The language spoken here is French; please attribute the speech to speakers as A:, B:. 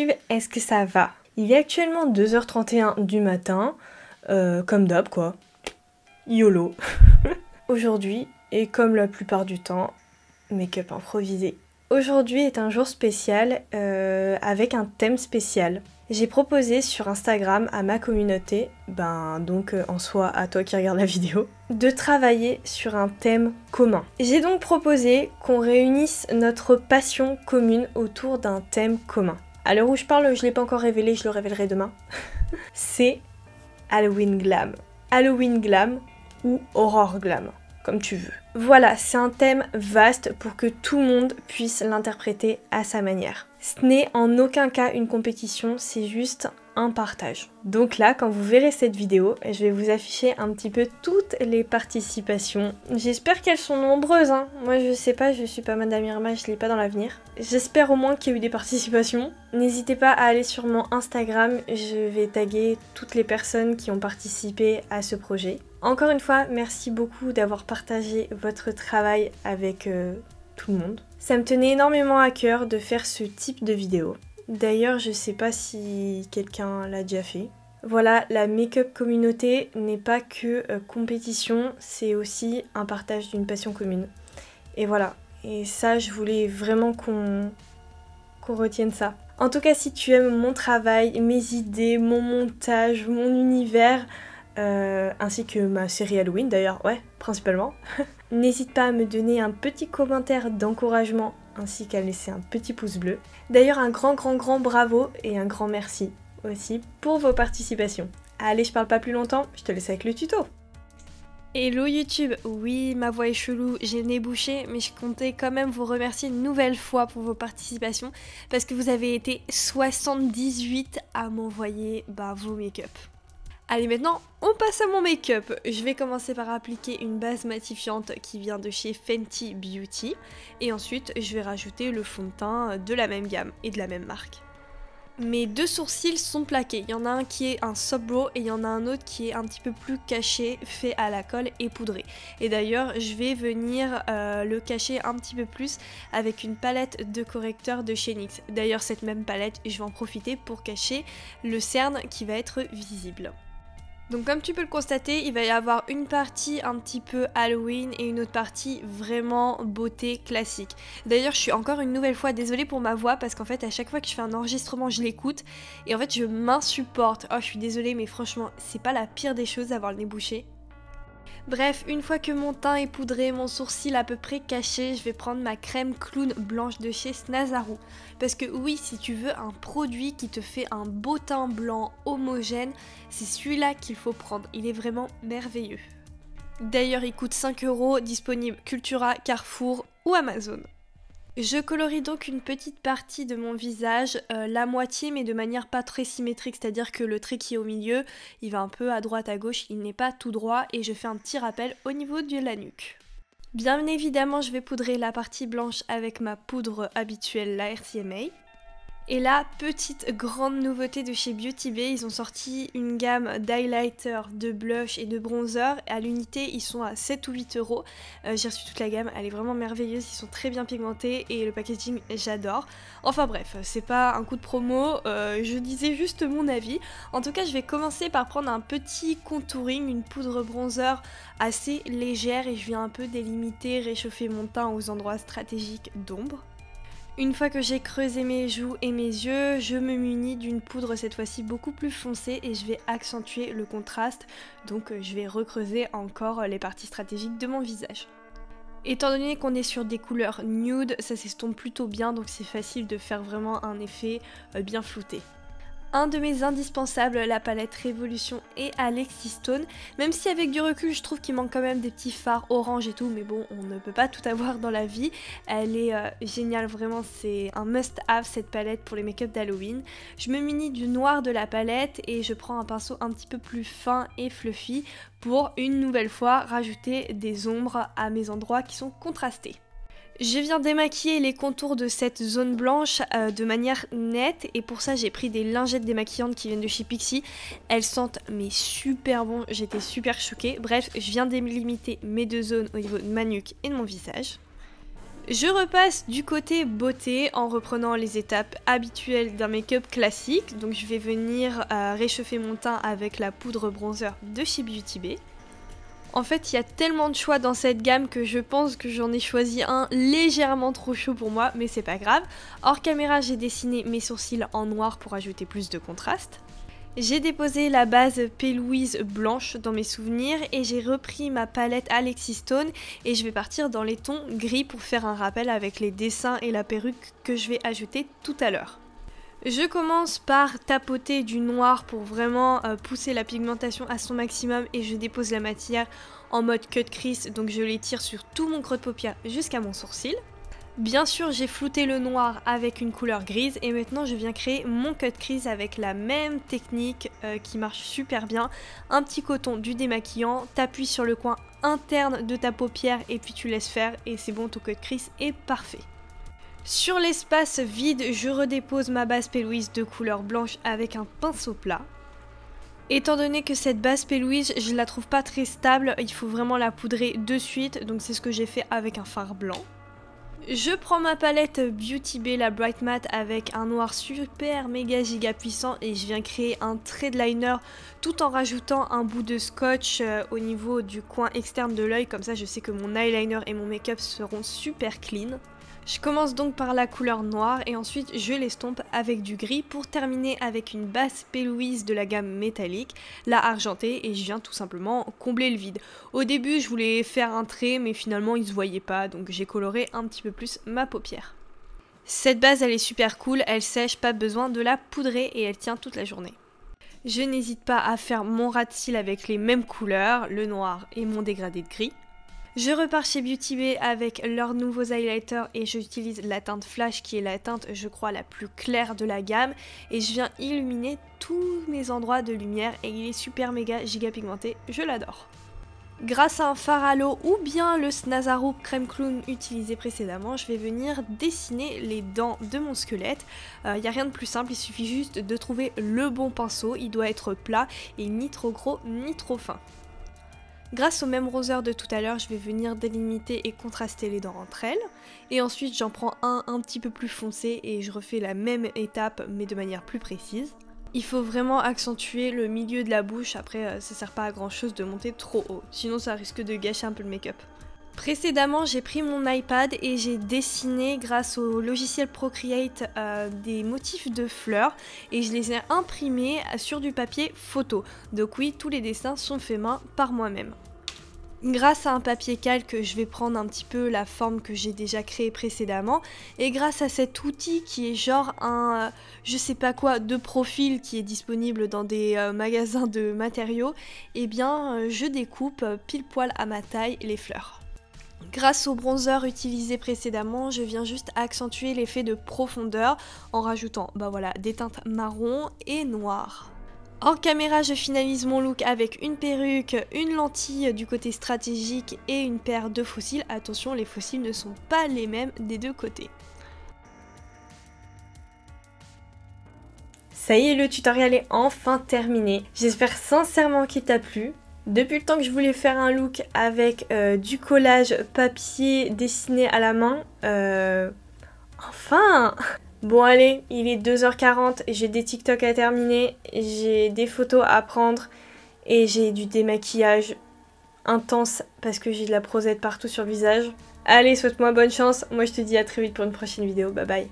A: YouTube, est-ce que ça va? Il est actuellement 2h31 du matin, comme d'hab quoi, YOLO. Aujourd'hui, et comme la plupart du temps, make-up improvisé. Aujourd'hui est un jour spécial avec un thème spécial. J'ai proposé sur Instagram à ma communauté, donc en soi à toi qui regarde la vidéo, de travailler sur un thème commun. J'ai donc proposé qu'on réunisse notre passion commune autour d'un thème commun. À l'heure où je parle, je ne l'ai pas encore révélé, je le révélerai demain. C'est Halloween Glam. Halloween Glam ou Horror Glam, comme tu veux. Voilà, c'est un thème vaste pour que tout le monde puisse l'interpréter à sa manière. Ce n'est en aucun cas une compétition, c'est juste un partage. Donc là, quand vous verrez cette vidéo, je vais vous afficher un petit peu toutes les participations. J'espère qu'elles sont nombreuses, hein. Moi je sais pas, je suis pas Madame Irma, je l'ai pas dans l'avenir. J'espère au moins qu'il y a eu des participations. N'hésitez pas à aller sur mon Instagram, je vais taguer toutes les personnes qui ont participé à ce projet. Encore une fois, merci beaucoup d'avoir partagé votre travail avec tout le monde. Ça me tenait énormément à cœur de faire ce type de vidéo. D'ailleurs, je sais pas si quelqu'un l'a déjà fait. Voilà, la make-up communauté n'est pas que compétition, c'est aussi un partage d'une passion commune. Et voilà, et ça, je voulais vraiment qu'on retienne ça. En tout cas, si tu aimes mon travail, mes idées, mon montage, mon univers, ainsi que ma série Halloween d'ailleurs, ouais, principalement. N'hésite pas à me donner un petit commentaire d'encouragement ainsi qu'à laisser un petit pouce bleu. D'ailleurs, un grand bravo et un grand merci aussi pour vos participations. Allez, je parle pas plus longtemps, je te laisse avec le tuto. Hello YouTube, oui ma voix est chelou, j'ai le nez bouché, mais je comptais quand même vous remercier une nouvelle fois pour vos participations parce que vous avez été 78 à m'envoyer vos make-up. Allez, maintenant, on passe à mon make-up. Je vais commencer par appliquer une base matifiante qui vient de chez Fenty Beauty. Et ensuite, je vais rajouter le fond de teint de la même gamme et de la même marque. Mes deux sourcils sont plaqués. Il y en a un qui est un soft brow et il y en a un autre qui est un petit peu plus caché, fait à la colle et poudré. Et d'ailleurs, je vais venir le cacher un petit peu plus avec une palette de correcteur de chez NYX. D'ailleurs, cette même palette, je vais en profiter pour cacher le cerne qui va être visible. Donc comme tu peux le constater, il va y avoir une partie un petit peu Halloween et une autre partie vraiment beauté classique. D'ailleurs, je suis encore une nouvelle fois désolée pour ma voix parce qu'en fait à chaque fois que je fais un enregistrement, je l'écoute et en fait je m'insupporte. Oh, je suis désolée mais franchement, c'est pas la pire des choses d'avoir le nez bouché. Bref, une fois que mon teint est poudré, mon sourcil à peu près caché, je vais prendre ma crème clown blanche de chez Snazaru. Parce que oui, si tu veux un produit qui te fait un beau teint blanc homogène, c'est celui-là qu'il faut prendre. Il est vraiment merveilleux. D'ailleurs, il coûte 5 €, disponible Cultura, Carrefour ou Amazon. Je colorie donc une petite partie de mon visage, la moitié mais de manière pas très symétrique, c'est-à-dire que le trait qui est au milieu, il va un peu à droite à gauche, il n'est pas tout droit et je fais un petit rappel au niveau de la nuque. Bien évidemment, je vais poudrer la partie blanche avec ma poudre habituelle, la RCMA. Et là, petite grande nouveauté de chez Beauty Bay, ils ont sorti une gamme d'highlighter, de blush et de bronzer. À l'unité, ils sont à 7 ou 8 €. J'ai reçu toute la gamme, elle est vraiment merveilleuse, ils sont très bien pigmentés et le packaging, j'adore. Enfin bref, c'est pas un coup de promo, je disais juste mon avis. En tout cas, je vais commencer par prendre un petit contouring, une poudre bronzer assez légère et je viens un peu délimiter, réchauffer mon teint aux endroits stratégiques d'ombre. Une fois que j'ai creusé mes joues et mes yeux, je me munis d'une poudre cette fois-ci beaucoup plus foncée et je vais accentuer le contraste, donc je vais recreuser encore les parties stratégiques de mon visage. Étant donné qu'on est sur des couleurs nude, ça s'estompe plutôt bien, donc c'est facile de faire vraiment un effet bien flouté. Un de mes indispensables, la palette Révolution et Alexis Stone, même si avec du recul je trouve qu'il manque quand même des petits fards orange et tout, mais bon, on ne peut pas tout avoir dans la vie. Elle est géniale, vraiment, c'est un must-have cette palette pour les make-up d'Halloween. Je me munis du noir de la palette et je prends un pinceau un petit peu plus fin et fluffy pour une nouvelle fois rajouter des ombres à mes endroits qui sont contrastés. Je viens démaquiller les contours de cette zone blanche de manière nette et pour ça j'ai pris des lingettes démaquillantes qui viennent de chez Pixi. Elles sentent mais super bon, j'étais super choquée. Bref, je viens délimiter mes deux zones au niveau de ma nuque et de mon visage. Je repasse du côté beauté en reprenant les étapes habituelles d'un make-up classique. Donc je vais venir réchauffer mon teint avec la poudre bronzer de chez Beauty Bay. En fait, il y a tellement de choix dans cette gamme que je pense que j'en ai choisi un légèrement trop chaud pour moi, mais c'est pas grave. Hors caméra, j'ai dessiné mes sourcils en noir pour ajouter plus de contraste. J'ai déposé la base P. Louise blanche dans mes souvenirs et j'ai repris ma palette Alexis Stone et je vais partir dans les tons gris pour faire un rappel avec les dessins et la perruque que je vais ajouter tout à l'heure. Je commence par tapoter du noir pour vraiment pousser la pigmentation à son maximum et je dépose la matière en mode cut crease, donc je l'étire sur tout mon creux de paupière jusqu'à mon sourcil. Bien sûr, j'ai flouté le noir avec une couleur grise et maintenant je viens créer mon cut crease avec la même technique qui marche super bien. Un petit coton, du démaquillant, t'appuies sur le coin interne de ta paupière et puis tu laisses faire et c'est bon, ton cut crease est parfait. Sur l'espace vide, je redépose ma base P. Louise de couleur blanche avec un pinceau plat. Étant donné que cette base P. Louise, je la trouve pas très stable, il faut vraiment la poudrer de suite, donc c'est ce que j'ai fait avec un fard blanc. Je prends ma palette Beauty Bay, la Bright Matte, avec un noir super méga giga puissant et je viens créer un trait de liner tout en rajoutant un bout de scotch au niveau du coin externe de l'œil, comme ça je sais que mon eyeliner et mon make-up seront super clean. Je commence donc par la couleur noire et ensuite je l'estompe avec du gris pour terminer avec une base P. Louise de la gamme métallique, la argentée, et je viens tout simplement combler le vide. Au début je voulais faire un trait mais finalement il se voyait pas, donc j'ai coloré un petit peu plus ma paupière. Cette base elle est super cool, elle sèche, pas besoin de la poudrer et elle tient toute la journée. Je n'hésite pas à faire mon ras de cils avec les mêmes couleurs, le noir et mon dégradé de gris. Je repars chez Beauty Bay avec leurs nouveaux highlighters et j'utilise la teinte Flash qui est la teinte je crois la plus claire de la gamme et je viens illuminer tous mes endroits de lumière et il est super méga giga pigmenté, je l'adore. Grâce à un fard à l'eau ou bien le Snazaroop Crème Clown utilisé précédemment, je vais venir dessiner les dents de mon squelette. Il n'y a rien de plus simple, il suffit juste de trouver le bon pinceau, il doit être plat et ni trop gros ni trop fin. Grâce au même roseur de tout à l'heure, je vais venir délimiter et contraster les dents entre elles. Et ensuite, j'en prends un petit peu plus foncé et je refais la même étape mais de manière plus précise. Il faut vraiment accentuer le milieu de la bouche, après ça sert pas à grand chose de monter trop haut, sinon ça risque de gâcher un peu le make-up. Précédemment, j'ai pris mon iPad et j'ai dessiné grâce au logiciel Procreate des motifs de fleurs et je les ai imprimés sur du papier photo. Donc oui, tous les dessins sont faits main par moi-même. Grâce à un papier calque, je vais prendre un petit peu la forme que j'ai déjà créée précédemment et grâce à cet outil qui est genre un je sais pas quoi de profil qui est disponible dans des magasins de matériaux, eh bien je découpe pile poil à ma taille les fleurs. Grâce au bronzer utilisé précédemment, je viens juste accentuer l'effet de profondeur en rajoutant des teintes marron et noires. En caméra, je finalise mon look avec une perruque, une lentille du côté stratégique et une paire de faux cils. Attention, les faux cils ne sont pas les mêmes des deux côtés. Ça y est, le tutoriel est enfin terminé. J'espère sincèrement qu'il t'a plu. Depuis le temps que je voulais faire un look avec du collage papier dessiné à la main, enfin! Bon allez, il est 2h40, j'ai des TikTok à terminer, j'ai des photos à prendre et j'ai du démaquillage intense parce que j'ai de la prosette partout sur le visage. Allez, souhaite-moi bonne chance, moi je te dis à très vite pour une prochaine vidéo, bye bye.